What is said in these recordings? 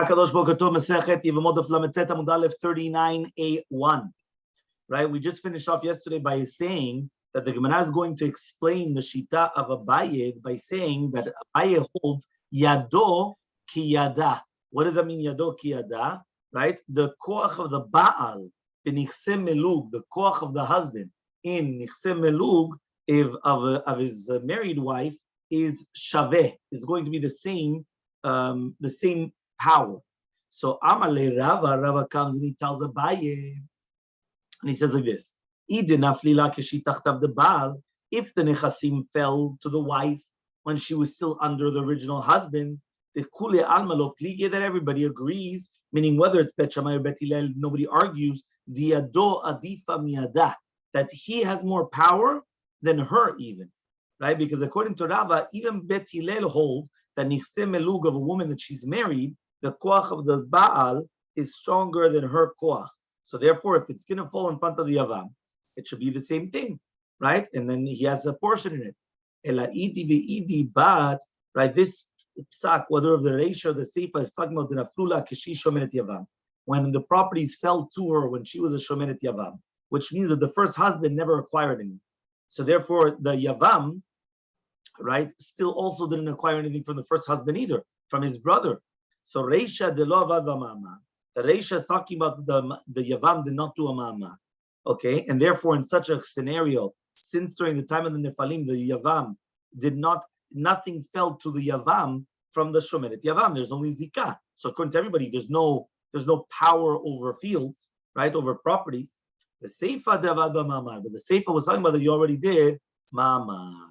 Akadosh Boker Tov Masechet Yevamot Daf 39A1. Right? We just finished off yesterday by saying that the Gemara is going to explain the Shita of Abaye by saying that Abaye holds Yado ki Yada. What does that mean, Yado ki Yada? Right? The koach of the Baal in Nichse Melug, the koach of the husband in Nichse Melug of his married wife is Shaveh, is going to be the same power. So Elmaleh Rava comes and he tells Abaye, and he says like this: if the nechasim fell to the wife when she was still under the original husband, the kule almalo plige, that everybody agrees, meaning whether it's Bet Shammai or Bet Hillel, nobody argues, diado adifa miada, that he has more power than her even, right? Because according to Rava, even Bet Hillel hold that nichse melug of a woman that she's married, the koach of the Baal is stronger than her koach. So therefore, if it's going to fall in front of the Yavam, it should be the same thing, right? And then he has a portion in it. Ela idi ve'idi bat, right? This psak, whether of the Reisha or the Seifa, is talking about the naflula keshi shomenet Yavam, when the properties fell to her when she was a shomenet Yavam, which means that the first husband never acquired any. So therefore, the Yavam, right, still also didn't acquire anything from the first husband either, from his brother. So Reisha de lo avad v'mama. The Reisha is talking about the Yavam did not do a mama, okay, and therefore in such a scenario, since during the time of the Nephalim, the Yavam nothing fell to the Yavam from the Shomenet Yavam. There's only Zikah. So according to everybody, there's no power over fields, right, over properties. The Seifa de avad v'mama, but the Seifa was talking about that you already did mama.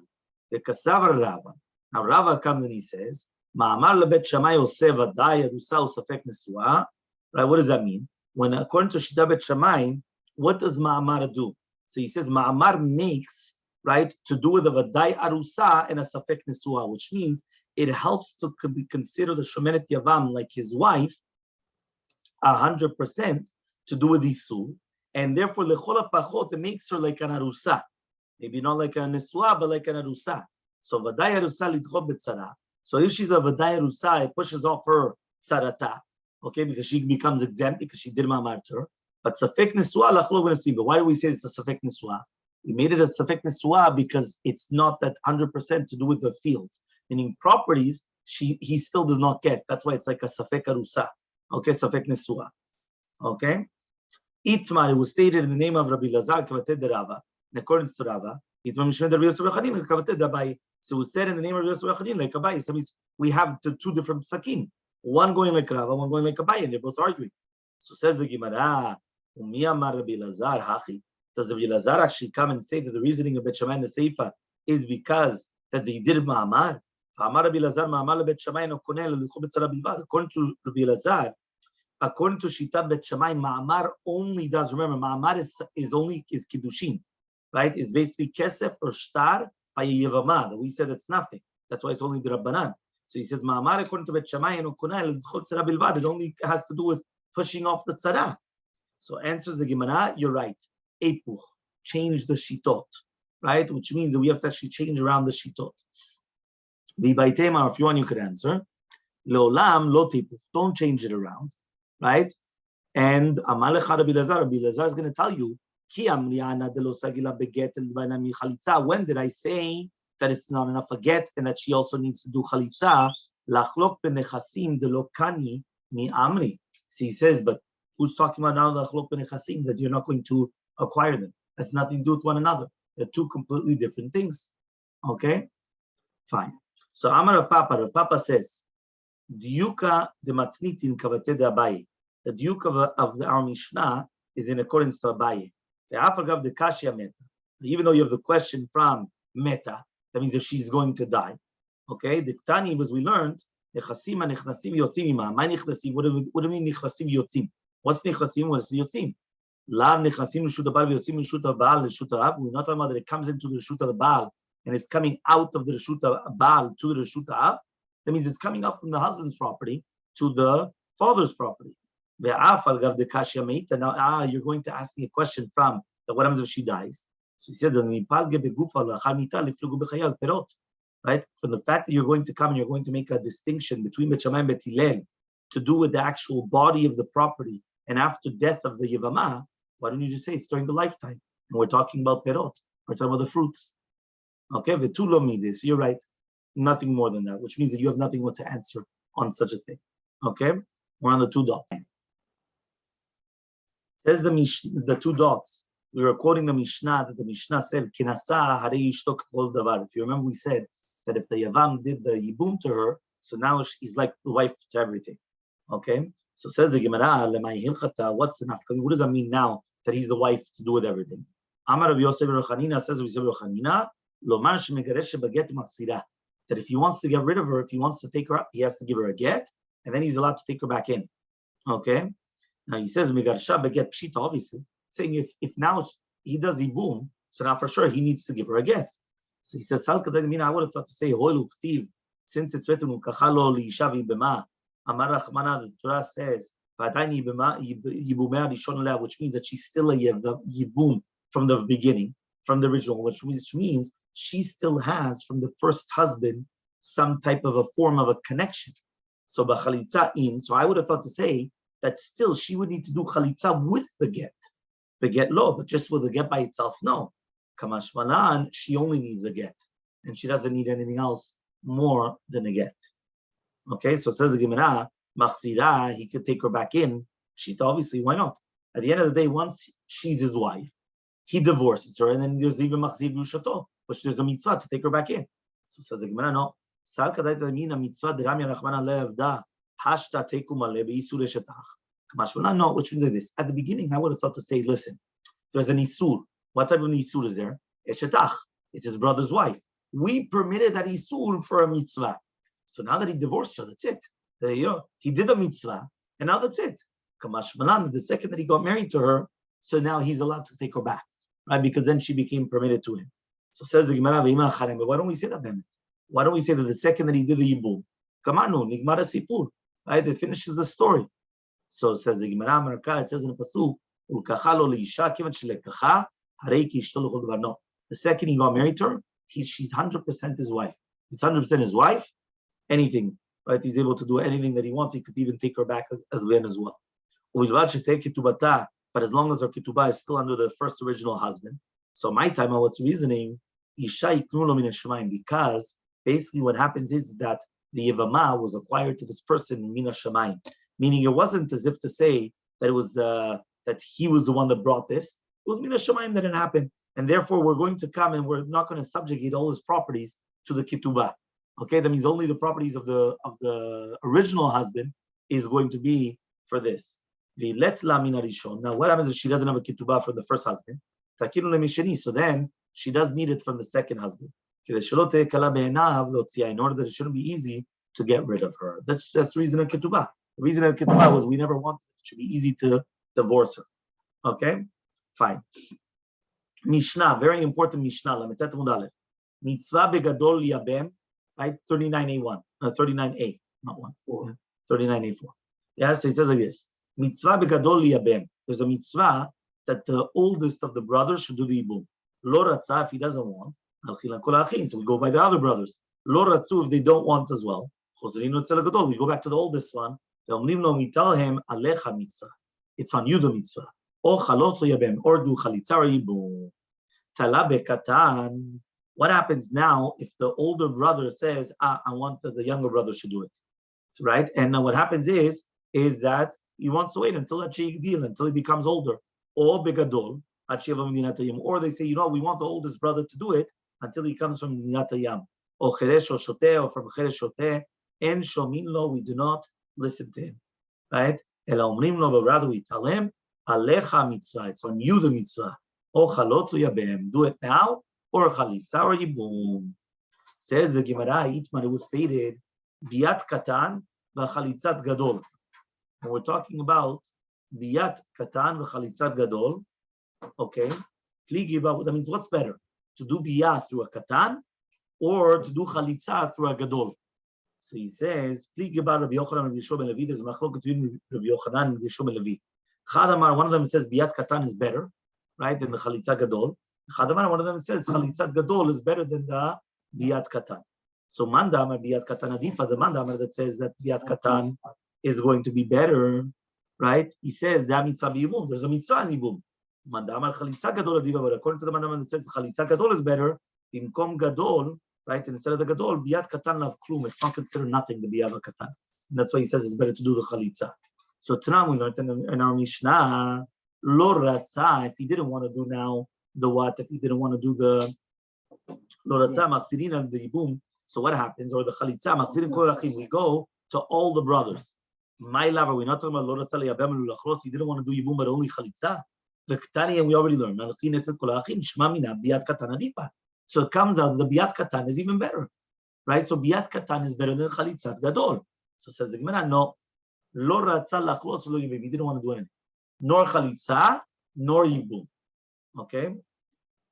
The Kasavar Rava. Now Rava comes and he says, Ma'amar lebet Shammai oseh vaday arusa usafek nesua. Right? What does that mean? When according to Shita Bet Shammai, what does Ma'amar do? So he says Ma'amar makes, right, to do with a vaday arusa and a safek nesua, which means it helps to be considered the shomenet Yavam like his wife 100% to do with isul, and therefore lechol pachot it makes her like an arusa. Maybe not like a nesua, but like an arusa. So vaday arusa lidchot betzara. So if she's a vaday arusa, it pushes off her tzarata, okay, because she becomes exempt because she did ma'amar to her. But safek nesua lachlok b'nasim. But why do we say it's a safek nesua? We made it a safek nesua because it's not that 100% to do with the fields, meaning properties. He still does not get. That's why it's like a safek arusa. Okay, safek nesua. Okay. Itmar, it was stated in the name of Rabbi Lazar Kavated de Rava. In accordance to Rava, so it was said in the name of Yosef Rechadin like Abaye. So we have the two different psakim, one going like Rava, one going like Abaye, and they're both arguing. So says the Gemara, Rabbi Lazar Hachi. Does Rabbi Lazar actually come and say that the reasoning of Bet Shammai and the Seifa is because that they did Ma'amar? According to Rabbi Lazar, according to Shita Bet Shammai, Ma'amar only does. Remember, Ma'amar is Kiddushin. Right, is basically kesef or shtar by a yevama. We said it's nothing. That's why it's only the Rabbanan. So he says, Ma'amar according to Bet Shammai and Okunai, it only has to do with pushing off the tzara. So answers the Gemara, you're right. Epuch, change the shitot, right? Which means that we have to actually change around the shitot. V'baitema, if you want, you could answer. Leolam lo tepuch, don't change it around, right? And Amalech Rabbi Lazar is going to tell you, when did I say that it's not enough a get and that she also needs to do chalitza? So he says, but who's talking about now that you're not going to acquire them? That's nothing to do with one another. They're two completely different things. Okay? Fine. So Amar Rav Papa says, Diuka de Matznitin Kavate de Abaye. The Diuk of our Mishnah is in accordance to Abaye. The Kashya Meta. Even though you have the question from Meta, that means that she's going to die. Okay, the Tani was we learned Nechasim and Nechnasim Yotzim Ima. My Nechnasim, what do we mean Nechnasim Yotzim? What's Nechnasim? What's Yotzim? Lav Nechnasim Reshut Baal Yotzim Reshut Baal Reshut Av. We're not talking about that it comes into the Reshut of Baal and it's coming out of the Reshut Baal to the Reshut Av. That means it's coming up from the husband's property to the father's property. And now you're going to ask me a question from the what happens if she dies. So he says, right? From the fact that you're going to come and you're going to make a distinction between Bet Shammai and Bet Hillel to do with the actual body of the property and after death of the Yevamah, why don't you just say it's during the lifetime? And we're talking about perot. We're talking about the fruits. Okay, v'tulo midis. You're right. Nothing more than that, which means that you have nothing more to answer on such a thing. Okay, we're on the 2 dots. There's the 2 dots. We were quoting the Mishnah that the Mishnah said, "Kinasa harei yishtok kol davar." If you remember, we said that if the Yavam did the yibum to her, so now she's like the wife to everything. Okay, so says the Gemara, "Lemay hilchata." What's the nafkami? What does that mean now that he's the wife to do with everything? Amar Rabbi Yosef bar Chanina says, "Rabbi Yosef bar Chanina, lomar shemegaresh baget maksira." That if he wants to get rid of her, if he wants to take her up, he has to give her a get, and then he's allowed to take her back in. Okay. Now he says megarsha baget pshita, obviously saying if now he does ibum, so now for sure he needs to give her a get. So he says, I would have thought to say since it's written ukachalo liishavi bema, Amar Rachmana, the Torah says, which means that she's still a yibum from the beginning, from the original, which means she still has from the first husband some type of a form of a connection. So b'chalitza in. So I would have thought to say that still she would need to do chalitza with the get lo, but just with the get by itself, no. Kamash malan, she only needs a get, and she doesn't need anything else more than a get. Okay, so it says the Gemara, machzira, he could take her back in. Shita, obviously, why not? At the end of the day, once she's his wife, he divorces her, and then there's even machzir b'ushato, which there's a mitzvah to take her back in. So it says the Gemara, no. Sal kadait mina mitzvah d'Rami Rachmana le'avda hashta tekum ale b'isur eshetach. No, which means like this. At the beginning, I would have thought to say, listen, there's an isur. What type of isur is there? Eshetach. It's his brother's wife. We permitted that isur for a mitzvah. So now that he divorced her, that's it. He did a mitzvah, and now that's it. Kamash malan, the second that he got married to her, so now he's allowed to take her back, right? Because then she became permitted to him. So says the Gemara, but why don't we say that then? Why don't we say that the second that he did the yibum, kamanu nigmar sipur, right? It finishes the story. So it says the Gemara, it says in the pasuk, no. The second he got married to her, she's 100% his wife. It's 100% his wife. Anything, right? He's able to do anything that he wants. He could even take her back as well. But as long as her ketubah is still under the first original husband. So my time, what's reasoning? Because basically what happens is that the Yevamah was acquired to this person min hashamayim, meaning it wasn't as if to say that it was that he was the one that brought this. It was min hashamayim that it happened, and therefore we're going to come and we're not going to subjugate all his properties to the ketubah. Okay, that means only the properties of the original husband is going to be for this. Now, what happens if she doesn't have a ketubah from the first husband? So then she does need it from the second husband. In order that it shouldn't be easy to get rid of her. That's the reason of ketubah. The reason of ketubah was we never wanted it. It should be easy to divorce her. Okay, fine. Mishnah, very important Mishnah. Mitzvah begadol yabem, right? 39a1, 39a, not 1, 4, 39a4. Yes, it says like this. Mitzvah begadol yabem. There's a mitzvah that the oldest of the brothers should do the yibum. Lo ratza, if he doesn't want, so we go by the other brothers. Lo ratzu, if they don't want as well. We go back to the oldest one. We tell him, alecha mitzvah. It's on you the mitzvah. Or chaloso yabem, or do chalitza or yibum. Tala bekatan. What happens now if the older brother says, I want the younger brother should do it, right? And now what happens is that he wants to wait until until he becomes older. Or begadol, or they say, we want the oldest brother to do it until he comes from Dinatayam. Or cheresh or shoteh, or from cheresh shoteh, en shomin lo, we do not listen to him, right? Ela omrim lo, but rather we tell him, alecha mitzvah, it's on you the mitzvah. Or chalotzu yabem, do it now, or chalitza or yibum. Says the Gemara, Itmar, it was stated, biat katan v'chalitzat gadol. And we're talking about biat katan v'chalitzat gadol. Okay, that means what's better, to do biyah through a katan or to do chalitza through a gadol? So he says, Rabbi Yochanan and Yeshua ben Levi. There's a machlok between Rabbi Yochanan and Yeshua ben Levi. Chadamar, one of them says biyat katan is better, right, than the chalitza gadol. Chadamar, one of them says chalitzat gadol is better than the biyat katan. So mandamar biyat katan adifa, the mandamar that says that biyat katan is going to be better, right? He says, there's a mitzvah in Yibum. But according to the Mandam that says Chalitza Gadol is better, Bimkom Gadol, right? Instead of the Gadol, Biyat Katan Lav Klum, it's not considered nothing to be Biyat Katan. And that's why he says it's better to do the Chalitza. So Tanam, we learned in our Mishnah, Lo Ratza, if he didn't want to do now the what, if he didn't want to do the Lo Ratza, Machzirin and the Yibum, so what happens? Or the Chalitza, Machzirin Kol Achim, we go to all the brothers. My lover, we're not talking about Lo Ratza Liyabem L'Lachros, he didn't want to do Yibum, but only Chalitza. The Ketani, and we already learned. So it comes out the Biyat Katan is even better, right? So Biyat Katan is better than Chalitzat Gadol. So says the Gemara, no, Lo Ratza Lachlotz Lo Yibum. He didn't want to do anything, nor Chalitza, nor Yibum. Okay,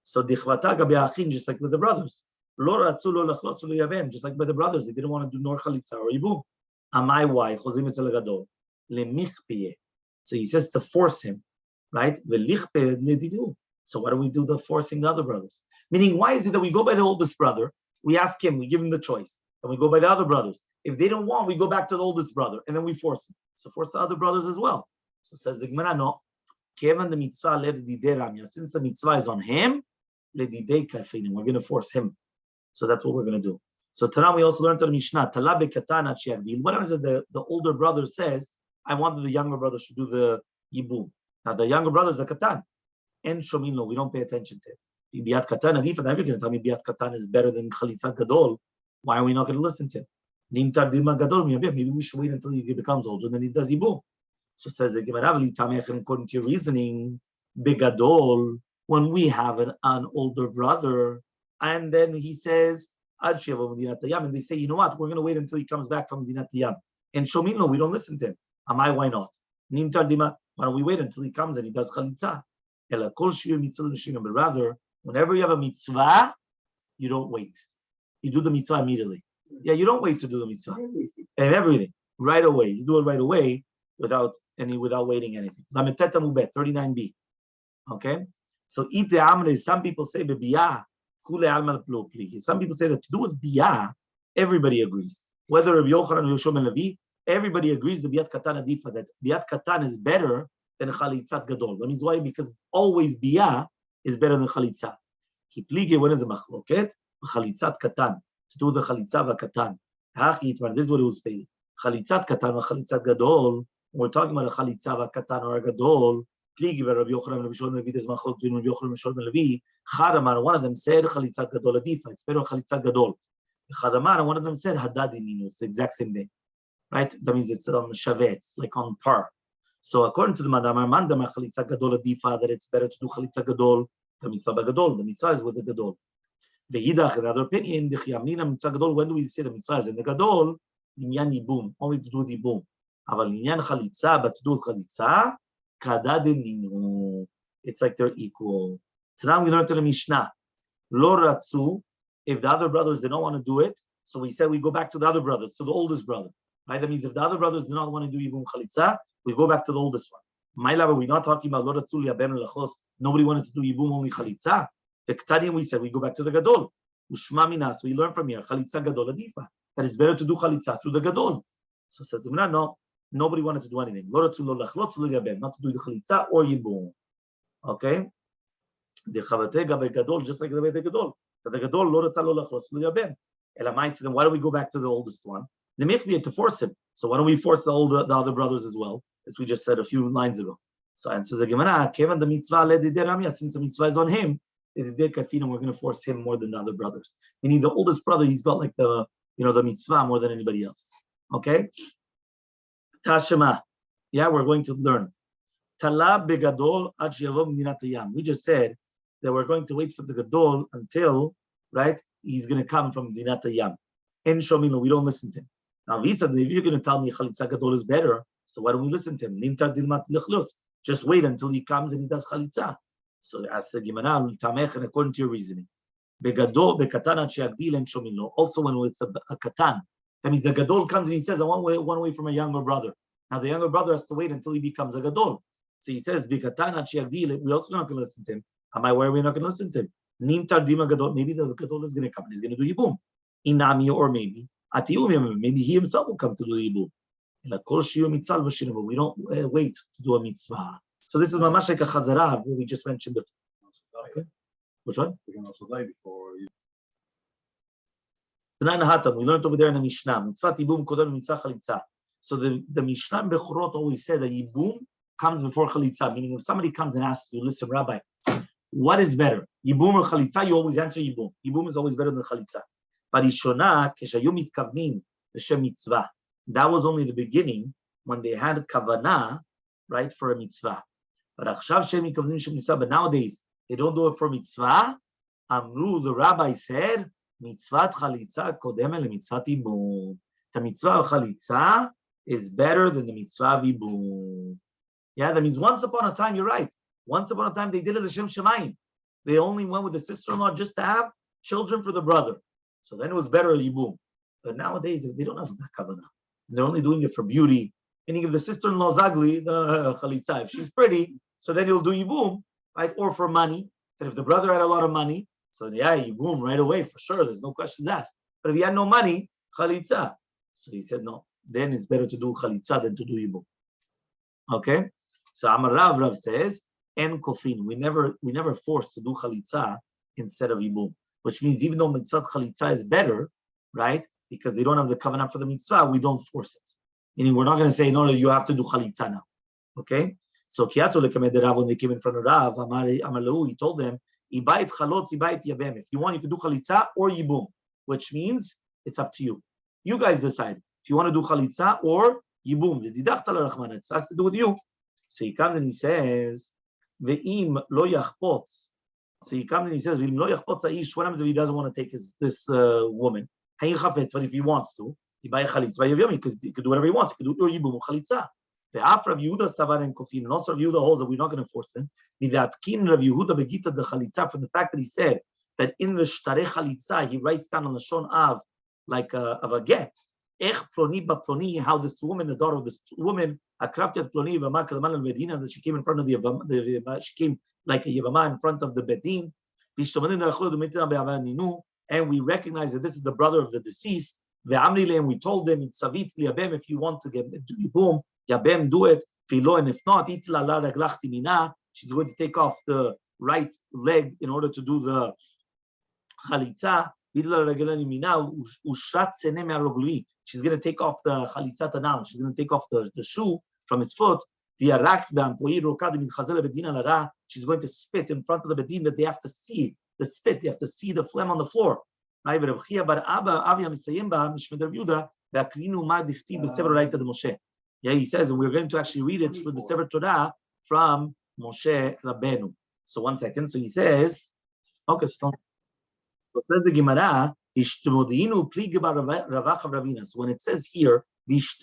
so Dichvata Gabi Achin, just like with the brothers. Lo Ratzu Lo Lachlotz Lo Yibum, just like with the brothers, they didn't want to do nor Chalitza or Yibum. Amai why Chozim Etzel Gadol Lemichpiye. So he says to force him. Right? So why do we do the forcing the other brothers? Meaning, why is it that we go by the oldest brother, we ask him, we give him the choice, and we go by the other brothers? If they don't want, we go back to the oldest brother, and then we force him. So force the other brothers as well. So says the Gemara, no. Since the mitzvah is on him, we're going to force him. So that's what we're going to do. So Tanam, we also learned to the Mishnah, what happens if the older brother says, I wanted the younger brother to do the Yibum? Now the younger brother is a katan, and shomino, we don't pay attention to it. Biyat katan, and if you're going to tell me biyat katan is better than chalitza gadol, why are we not going to listen to him? Nimtar dima gadol, maybe we should wait until he becomes older, and then he does yibum. So says the Gemara, according to your reasoning, begadol, when we have an older brother, and then he says ad sheva medinat hayam, and they say, you know what, we're going to wait until he comes back from medinat hayam, and shomino, we don't listen to him. Amai, why not? Nimtar dima. Why don't we wait until he comes and he does chalitza? But rather, whenever you have a mitzvah, you don't wait. You do the mitzvah immediately. Yeah, you don't wait to do the mitzvah. And everything. Right away. You do it right away without waiting anything. 39b. Okay? So some people say some people say that to do with biyah, everybody agrees. Whether Rabbi Yochanan or Yoshua ben Levi, everybody agrees the Biyat Katan Adifa, that Biyat Katan is better than Chalitzat Gadol. That means why? Because always Biyah is better than Chalitzat. Kiplige, when is the Machloket? Chalitzat Katan. To do the Chalitzat Katan. This is what it was stated. Chalitzat Katan or Chalitzat Gadol. When we're talking about a Chalitzat Katan or a Gadol, Klige, Rabbi Yochanan, Rabbi Shimon, Rabbi, there's Machloket between Rabbi Yochanan and Shimon Levi. Chadamar, one of them said Chalitzat Gadol Adifa. It's better than Chalitzat Gadol. Chadamar, one of them said Hadadininu. It's the exact same thing. Right? That means it's shaveh, it's like on par. So according to the Mandamar Chalitza Gadol Adifa, that it's better to do Chalitza Gadol than Mitzvah Gadol. The Mitzvah is with the Gadol. The Yidach, another opinion, the Chiyamnina Mitzvah Gadol, when do we say the Mitzvah is in the Gadol? Linyan Yibum, only to do the Yibum. Aval Linyan Chalitza, but to do Chalitza, Kadadininu. It's like they're equal. So now we learned to the Mishnah. Lo Ratzu, if the other brothers did not want to do it, so we said we go back to the other brothers, to the oldest brother. Right? That means if the other brothers do not want to do Yibum Chalitza, we go back to the oldest one. My love, we're not talking about Lo Ratzu Liyabem L'Lachos. Nobody wanted to do Yibum, only Chalitza. The Ketani, we said we go back to the Gadol. Ushma Minas, we learn from here, Chalitza Gadol Adifa. That it's better to do Chalitza through the Gadol. So says the Gemara, no, nobody wanted to do anything. Lo Ratzu Lo Lachlotz Lo Liyabem, not to do the Chalitza or Yibum. Okay? The Chavate Gabe Gadol, just like the way the Gadol. The Gadol, Lo Ratza Lo Lachlotz Lo Liyabem. Elamai said, then why do we go back to the oldest one? The Mechbiyah to force him. So why don't we force the other brothers as well, as we just said a few lines ago? So answers the Gemara, Kevan the mitzvah, since the mitzvah is on him, we're going to force him more than the other brothers. Meaning the oldest brother, he's got like the mitzvah more than anybody else. Okay? Tashema. Yeah, we're going to learn. Tala begadol ad sheyavom medinat hayam. We just said that we're going to wait for the gadol until, right, he's going to come from medinat hayam. En shomino, we don't listen to him. Now, he said, if you're going to tell me Chalitza Gadol is better, so why don't we listen to him? Nimtar dilmat lechlot. Just wait until he comes and he does Chalitza. So as the Gemara, and according to your reasoning, begadol bekatan sheagdil en shomino. Also, when it's a katan, that means the gadol comes and he says, I want one away from a younger brother. Now the younger brother has to wait until he becomes a gadol. So he says, bekatan sheagdil. We also not going to listen to him. Am I aware we're not going to listen to him? Nimtar dima gadol. Maybe the gadol is going to come and he's going to do yibum. Inami, or maybe he himself will come to do the yibum. But we don't wait to do a mitzvah. So this is mamash like a chazara we just mentioned before. Okay. Which one? We can also die before. We learned over there in the Mishnah. Mitzvah yibum kodem mitzvah chalitza. So the Mishnah Bechorot always said that yibum comes before chalitza. Meaning, if somebody comes and asks you, "Listen, Rabbi, what is better, yibum or chalitza?" You always answer yibum. Yibum is always better than chalitza. But Ishona keshayu mitkavnim l'shem mitzvah. That was only the beginning when they had kavanah, right, for a mitzvah. But nowadays they don't do it for mitzvah. Amru, the rabbi said, mitzvat chalitza kodem le mitzvat yibum. The mitzvah of chalitza is better than the mitzvah of yibum. Yeah, that means once upon a time, you're right. Once upon a time they did it l'shem shemayim. They only went with the sister-in-law just to have children for the brother. So then it was better yibum. But nowadays they don't have that kavanah. They're only doing it for beauty. Meaning, if the sister-in-law is ugly, the chalitza. If she's pretty, so then he'll do yibum, right? Or for money. That if the brother had a lot of money, so yeah, yibum right away for sure. There's no questions asked. But if he had no money, chalitza. So he said no. Then it's better to do chalitza than to do yibum. Okay. So Amar Rav says, "En kofin." We never force to do chalitza instead of yibum, which means even though mitzvah chalitza is better, right? Because they don't have the kavanah for the mitzvah, we don't force it. Meaning, we're not going to say, no, you have to do chalitza now. Okay? So, Kiyato lekamed Rav, when they came in front of Rav, Amalahu, he told them, Ibayit chalot, ibayit yavem. If you want, you can do chalitza or yibum, which means it's up to you. You guys decide if you want to do chalitza or yibum. It has to do with you. So he comes and he says, Ve'im lo yachpotz. So he comes and he says, Ve'im lo yachpotz ha'ish. What happens if he doesn't want to take this woman? But if he wants to, he could do whatever he wants. He could do yibum or chalitza. The Afra of Yehuda Savar and Kofin, and also Rav Yehuda holds that we're not going to force them. Midatkin Rav Yehuda begita the chalitza, from the fact that he said that in the shtare chalitza he writes down on the shon of like of a get. Ech ploni ba ploni, how this woman, the daughter of this woman, akraftiat ploni v'ma kadaman al medina, that she came in front of she came like a Yevama in front of the bedin. And we recognize that this is the brother of the deceased. And we told them, if you want to do yibum, yabem, do it. And if not, she's going to take off the right leg in order to do the chalitza. She's going to take off the chalitza tanal. She's going to take off the shoe from his foot. She's going to spit in front of the bedin, that they have to see the spit, they have to see the phlegm on the floor. Right? Yeah, he says, and we're going to actually read it for the Sefer Torah from Moshe Rabbeinu. So 1 second. So he says, okay, so says the Gemara, so when it says here, which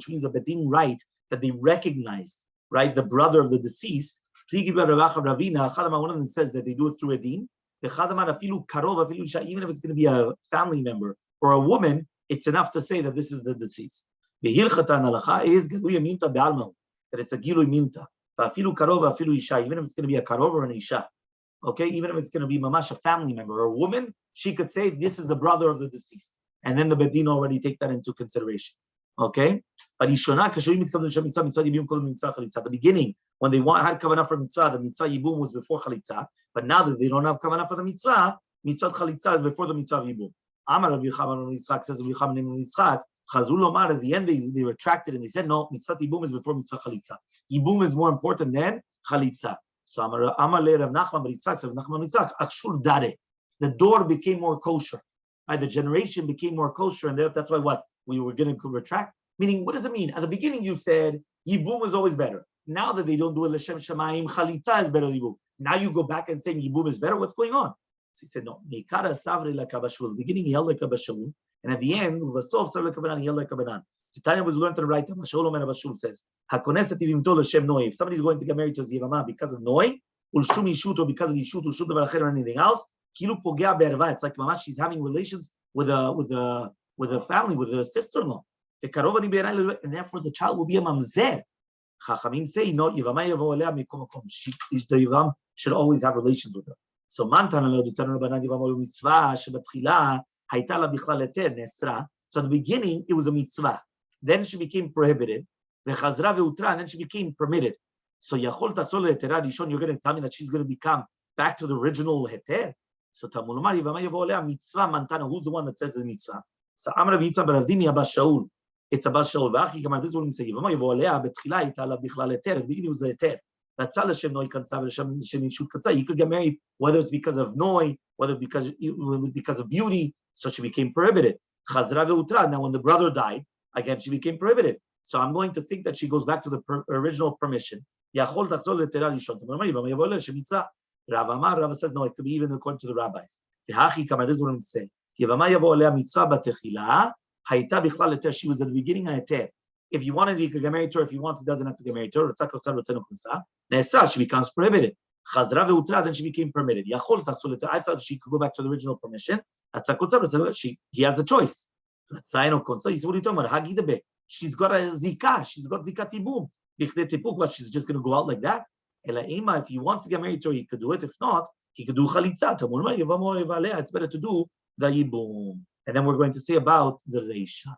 means the bedin right, that they recognized, right, the brother of the deceased, one of them says that they do it through a din. Even if it's going to be a family member or a woman, it's enough to say that this is the deceased. The Hilchatan halacha is that it's a gilui minta. Even if it's going to be a karov or an isha. Okay, even if it's going to be mamash, a family member or a woman, she could say this is the brother of the deceased. And then the bedin already take that into consideration. Okay? But Ishona, the beginning, when they had kavanah for mitzvah, the mitzvah yibum was before chalitza. But now that they don't have kavanah for the mitzvah chalitza is before the mitzvah yibum. Amar Rabbi Chaman Yitzchak, says Rabbi Chaman Yitzchak, Chazul Omar, at the end they retracted and they said, no, mitzvah yibum is before mitzvah chalitza. Yibum is more important than chalitza. So Amaleh Rav Nachman Bar Yitzchak, says Nachman Yitzchak, Akshur Dare. The door became more kosher. Right? The generation became more kosher, and that's why what? We were going to retract. Meaning, what does it mean? At the beginning, you said yibum is always better. Now that they don't do it l'shem shemayim, chalitza is better than yibum. Now you go back and saying yibum is better. What's going on? So he said, no. The beginning, he held like a bashul, and at the end, he held like a banan. Tanya was learned to the right. Bashul says, if somebody's going to get married to a Yevama because of Noi, ulshum yishut, or because of yishut, ulshum devar or anything else, kilu pogea be'erva. It's like mamash, she's having relations with a family, with a sister-in-law. And therefore the child will be a mamzer. Chachamim say, no, the Yevam should always have relations with her. So so at the beginning, it was a mitzvah. then she became prohibited. V'chazra ve'utra, and then she became permitted. So Yachol Tatzol Heterah Rishon, you're going to tell me that she's going to become back to the original heter? So Talmud Lomar Yevamot Yevolea mitzvah mantana. Who's the one that says the mitzvah? So Amar Yitzchak bar Avdimi Abba Shaul. It's Abba Shaul. V'achi Kamar. This is what we say. Yevamot Yevolea betchila itala bichlal heter. At the beginning was the heter. Ratzal Hashem noi kansa v'Hashem yishut kansa. He could get married whether it's because of noi, whether because of beauty. So she became prohibited. Chazra ve'utra. Now when the brother died, again she became prohibited. So I'm going to think that she goes back to the original permission. Yachol Tatzol Heterah Rishon. Rav Amar, Rav says, no, it could be even according to the rabbis. This is what I'm saying. She was at the beginning of heter. If you wanted, you could get married to her. If you want, it doesn't have to get married to her. She becomes prohibited. Then she became permitted. I thought she could go back to the original permission. He has a choice. He said, what are you talking about? She's got a zika. She's got zika tibum. She's just going to go out like that. If he wants to get married to her, he could do it. If not, he could do chalitza. It's better to do the yibum. And then we're going to say about the reisha.